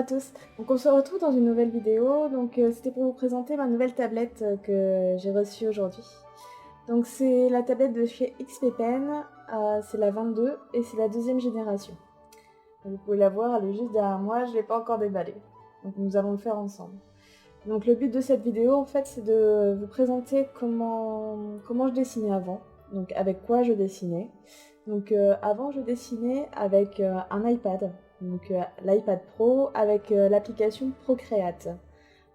tous. Donc on se retrouve dans une nouvelle vidéo. Donc c'était pour vous présenter ma nouvelle tablette que j'ai reçue aujourd'hui. Donc c'est la tablette de chez XP Pen, c'est la 22 et c'est la deuxième génération. Donc, vous pouvez la voir, elle est juste derrière moi, je ne l'ai pas encore déballée. Donc nous allons le faire ensemble. Donc le but de cette vidéo en fait c'est de vous présenter comment je dessinais avant. Donc avec quoi je dessinais. Donc avant je dessinais avec un iPad. Donc l'iPad Pro avec l'application Procreate.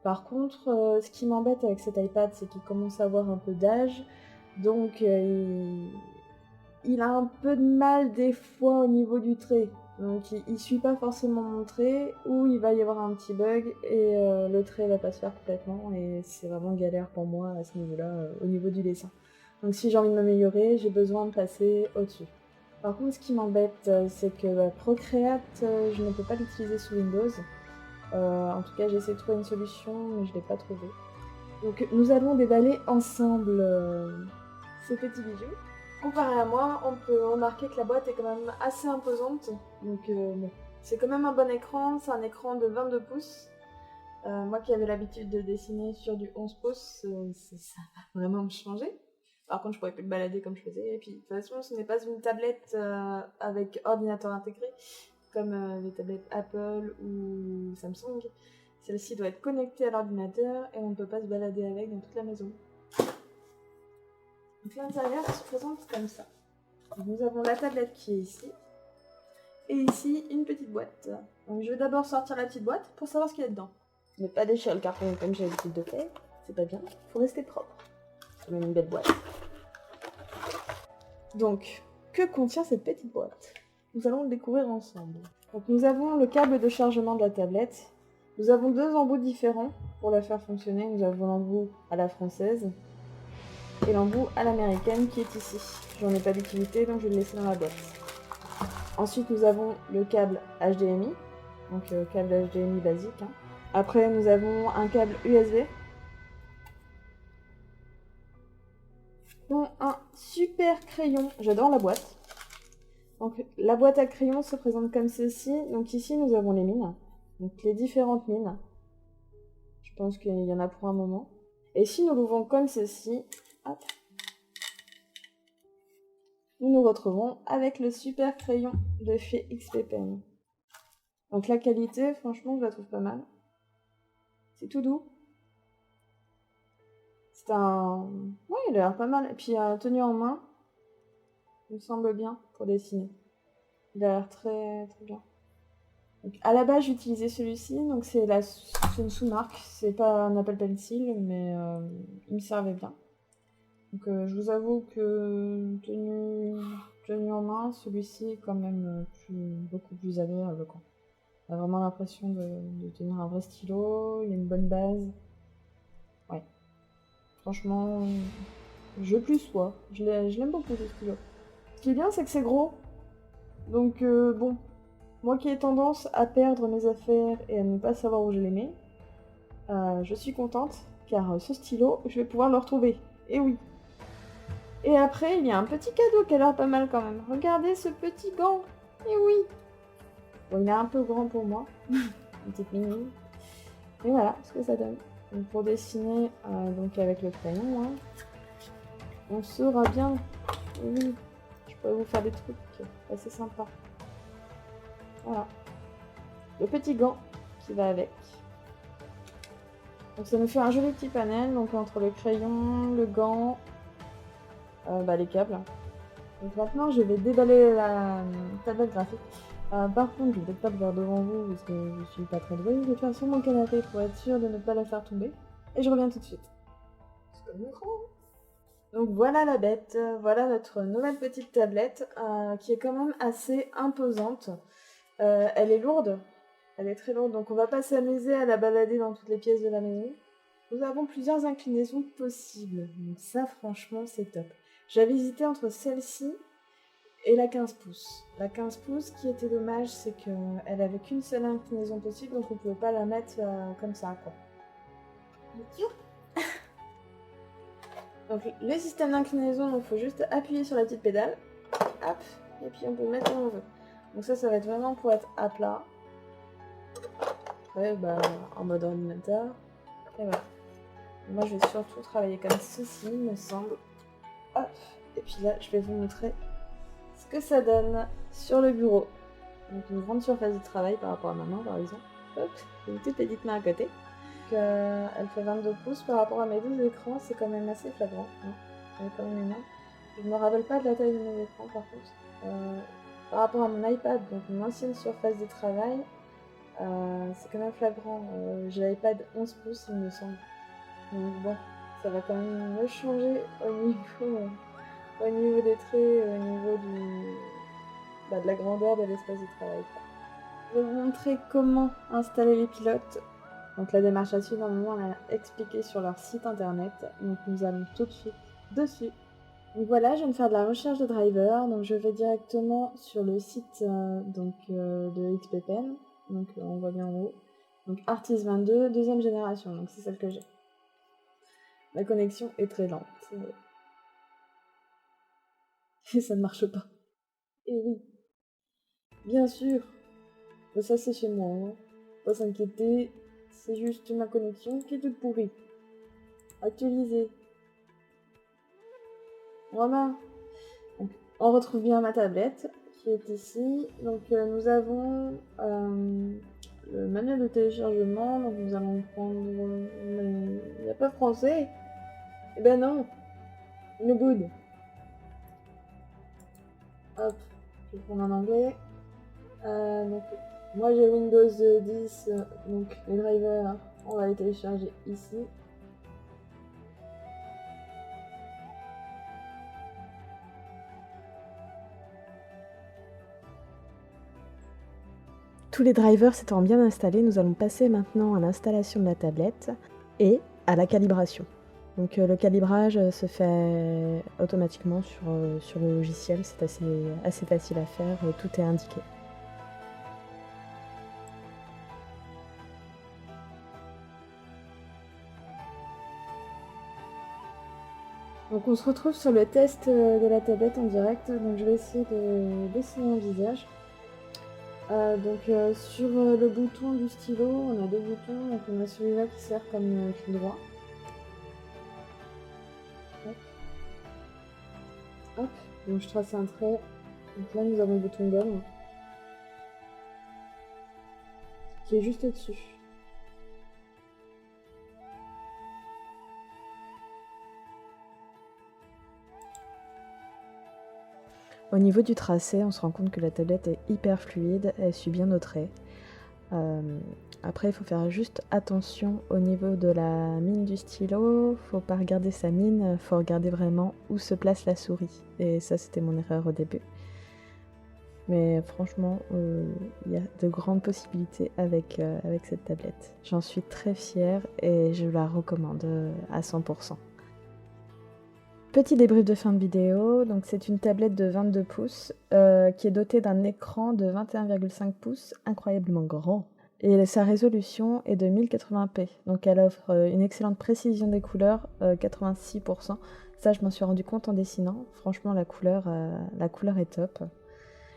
Par contre, ce qui m'embête avec cet iPad, c'est qu'il commence à avoir un peu d'âge. Donc il a un peu de mal des fois au niveau du trait. Donc il suit pas forcément mon trait, ou il va y avoir un petit bug et le trait va pas se faire complètement. Et c'est vraiment galère pour moi à ce niveau-là, au niveau du dessin. Donc si j'ai envie de m'améliorer, j'ai besoin de passer au-dessus. Par contre, ce qui m'embête, c'est que Procreate, je ne peux pas l'utiliser sous Windows. En tout cas, j'ai essayé de trouver une solution, mais je ne l'ai pas trouvée. Donc, nous allons déballer ensemble ces petits bijoux. Comparé à moi, on peut remarquer que la boîte est quand même assez imposante. Donc, bon. C'est quand même un bon écran, c'est un écran de 22 pouces. Moi qui avais l'habitude de dessiner sur du 11 pouces, ça va vraiment me changer. Par contre, je pourrais plus le balader comme je faisais. Et puis, de toute façon, ce n'est pas une tablette avec ordinateur intégré, comme les tablettes Apple ou Samsung. Celle-ci doit être connectée à l'ordinateur et on ne peut pas se balader avec dans toute la maison. Donc l'intérieur se présente comme ça. Donc, nous avons la tablette qui est ici. Et ici, une petite boîte. Donc je vais d'abord sortir la petite boîte pour savoir ce qu'il y a dedans. Ne pas déchirer le carton comme j'ai l'habitude de faire. C'est pas bien. Il faut rester propre. C'est même une belle boîte. Donc, que contient cette petite boîte? Nous allons le découvrir ensemble. Donc nous avons le câble de chargement de la tablette. Nous avons deux embouts différents pour la faire fonctionner. Nous avons l'embout à la française et l'embout à l'américaine qui est ici. J'en ai pas d'utilité donc je vais le laisser dans la boîte. Ensuite nous avons le câble HDMI, donc câble HDMI basique. Après nous avons un câble USB. Un super crayon, j'adore la boîte. Donc la boîte à crayons se présente comme ceci. Donc ici nous avons les mines, donc les différentes mines. Je pense qu'il y en a pour un moment. Et si nous l'ouvrons comme ceci, hop, nous nous retrouvons avec le super crayon de chez XP Pen. Donc la qualité, franchement, je la trouve pas mal. C'est tout doux. C'est un... Ouais, il a l'air pas mal. Et puis tenu en main, il me semble bien pour dessiner. Il a l'air très très bien. Donc, à la base, j'utilisais celui-ci, donc c'est une sous-marque. C'est pas un Apple Pencil, mais il me servait bien. Donc je vous avoue que tenu en main, celui-ci est quand même beaucoup plus agréable, quoi. On a vraiment l'impression de tenir un vrai stylo, il y a une bonne base. Ouais. Franchement, je plus sois. Je l'aime beaucoup ce stylo. Ce qui est bien, c'est que c'est gros. Donc bon, moi qui ai tendance à perdre mes affaires et à ne pas savoir où je les mets, je suis contente, car ce stylo, je vais pouvoir le retrouver. Et oui. Et après, il y a un petit cadeau qui a l'air pas mal quand même. Regardez ce petit gant. Et oui. Bon, il est un peu grand pour moi. Une petite mini. Et voilà ce que ça donne. Donc pour dessiner donc avec le crayon, on saura bien. Et oui. Je pourrais vous faire des trucs assez sympas. Voilà. Le petit gant qui va avec. Donc ça nous fait un joli petit panel. Donc entre le crayon, le gant, les câbles. Donc maintenant je vais déballer la tablette graphique. Par contre je vais peut-être pas le voir devant vous parce que je suis pas très douée. Je vais faire sur mon canapé pour être sûre de ne pas la faire tomber. Et je reviens tout de suite. C'est comme le micro. Donc voilà la bête, voilà notre nouvelle petite tablette qui est quand même assez imposante. Elle est lourde, elle est très lourde, donc on va pas s'amuser à la balader dans toutes les pièces de la maison. Nous avons plusieurs inclinaisons possibles, donc ça franchement c'est top. J'avais hésité entre celle-ci et la 15 pouces. La 15 pouces, ce qui était dommage, c'est qu'elle avait qu'une seule inclinaison possible, donc on pouvait pas la mettre comme ça, quoi. Donc le système d'inclinaison, il faut juste appuyer sur la petite pédale, hop, et puis on peut mettre où on veut. Donc ça va être vraiment pour être à plat. après en mode ordinateur. Et voilà. Moi je vais surtout travailler comme ceci, il me semble. Hop. Et puis là je vais vous montrer ce que ça donne sur le bureau. Donc une grande surface de travail par rapport à ma main par exemple. Hop, une toute petite main à côté. Donc, elle fait 22 pouces par rapport à mes 12 écrans, c'est quand même assez flagrant. Hein. Elle est quand même énorme. Je me rappelle pas de la taille de mes écrans par contre. Par rapport à mon iPad, donc mon ancienne surface de travail, c'est quand même flagrant. J'ai l'iPad 11 pouces il me semble. Donc bon, ça va quand même me changer au niveau des traits, au niveau de la grandeur de l'espace de travail. Je vais vous montrer comment installer les pilotes. Donc la démarche à suivre, normalement, on l'a expliqué sur leur site internet. Donc nous allons tout de suite dessus. Donc voilà, je viens de faire de la recherche de driver. Donc je vais directement sur le site de XPPN. Donc on voit bien en haut. Donc Artis 22, deuxième génération. Donc c'est celle que j'ai. La connexion est très lente. Et ça ne marche pas. Et oui. Bien sûr. Mais ça c'est chez moi. Hein. Pas s'inquiéter. C'est juste ma connexion qui est toute pourrie. Actualiser. Voilà. Donc, on retrouve bien ma tablette qui est ici. Donc nous avons le manuel de téléchargement. Donc nous allons prendre... Il n'y a pas français. Eh ben non. Le good. Hop. Je vais prendre en anglais. Donc moi j'ai Windows 10. Donc les drivers, on va les télécharger ici. Tous les drivers s'étant bien installés, nous allons passer maintenant à l'installation de la tablette et à la calibration. Donc le calibrage se fait automatiquement sur le logiciel, c'est assez facile à faire, tout est indiqué. Donc on se retrouve sur le test de la tablette en direct, donc je vais essayer de dessiner un visage. Sur le bouton du stylo, on a deux boutons, donc on a celui-là qui sert comme fil droit. Hop. Hop, donc je trace un trait. Donc là nous avons le bouton gomme qui est juste au-dessus. Au niveau du tracé, on se rend compte que la tablette est hyper fluide, elle suit bien nos traits. Après, il faut faire juste attention au niveau de la mine du stylo. Faut pas regarder sa mine, faut regarder vraiment où se place la souris. Et ça, c'était mon erreur au début. Mais franchement, il y a de grandes possibilités avec cette tablette. J'en suis très fière et je la recommande à 100%. Petit débrief de fin de vidéo, donc c'est une tablette de 22 pouces qui est dotée d'un écran de 21,5 pouces incroyablement grand et sa résolution est de 1080p, donc elle offre une excellente précision des couleurs, 86%, ça je m'en suis rendu compte en dessinant, franchement la couleur est top.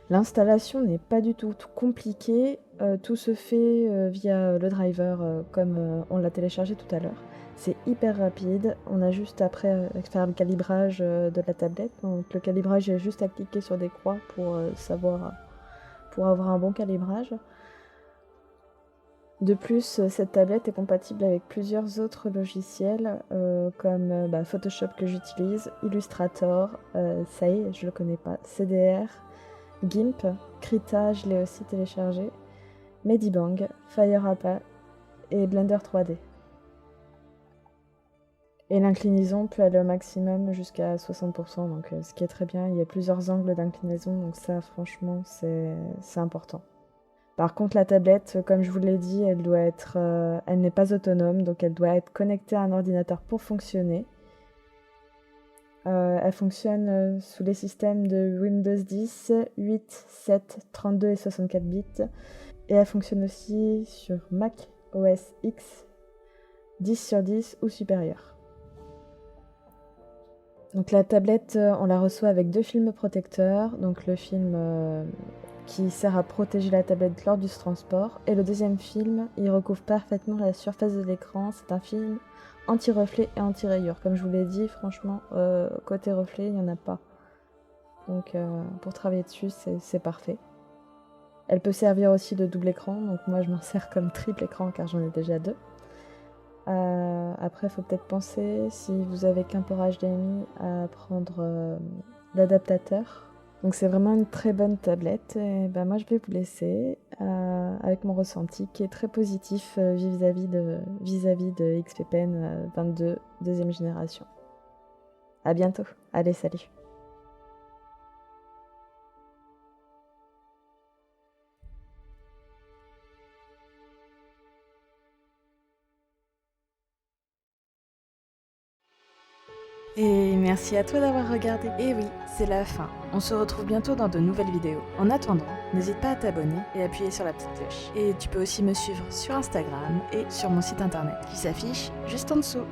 L'installation n'est pas du tout compliquée, tout se fait via le driver comme on l'a téléchargé tout à l'heure. C'est hyper rapide, on a juste après à faire le calibrage de la tablette. Donc le calibrage, j'ai juste à cliquer sur des croix pour avoir un bon calibrage. De plus, cette tablette est compatible avec plusieurs autres logiciels comme Photoshop que j'utilise, Illustrator, ça y est, je le connais pas, CDR, GIMP, Krita, je l'ai aussi téléchargé, Medibang, FireAppa et Blender 3D. Et l'inclinaison peut aller au maximum jusqu'à 60%, donc ce qui est très bien. Il y a plusieurs angles d'inclinaison, donc ça, franchement, c'est important. Par contre, la tablette, comme je vous l'ai dit, elle n'est pas autonome, donc elle doit être connectée à un ordinateur pour fonctionner. Elle fonctionne sous les systèmes de Windows 10, 8, 7, 32 et 64 bits. Et elle fonctionne aussi sur Mac OS X, 10 sur 10 ou supérieur. Donc la tablette, on la reçoit avec deux films protecteurs. Donc le film qui sert à protéger la tablette lors du transport. Et le deuxième film, il recouvre parfaitement la surface de l'écran. C'est un film anti-reflet et anti-rayures. Comme je vous l'ai dit, franchement, côté reflet, il n'y en a pas. Donc pour travailler dessus, c'est parfait. Elle peut servir aussi de double écran, donc moi je m'en sers comme triple écran car j'en ai déjà 2. Après, il faut peut-être penser, si vous avez qu'un port HDMI, à prendre l'adaptateur. Donc c'est vraiment une très bonne tablette. Et ben, moi je vais vous laisser avec mon ressenti qui est très positif vis-à-vis de XP Pen 22 deuxième génération. À bientôt. Allez, salut. Et merci à toi d'avoir regardé. Et oui, c'est la fin. On se retrouve bientôt dans de nouvelles vidéos. En attendant, n'hésite pas à t'abonner et appuyer sur la petite cloche. Et tu peux aussi me suivre sur Instagram et sur mon site internet qui s'affiche juste en dessous.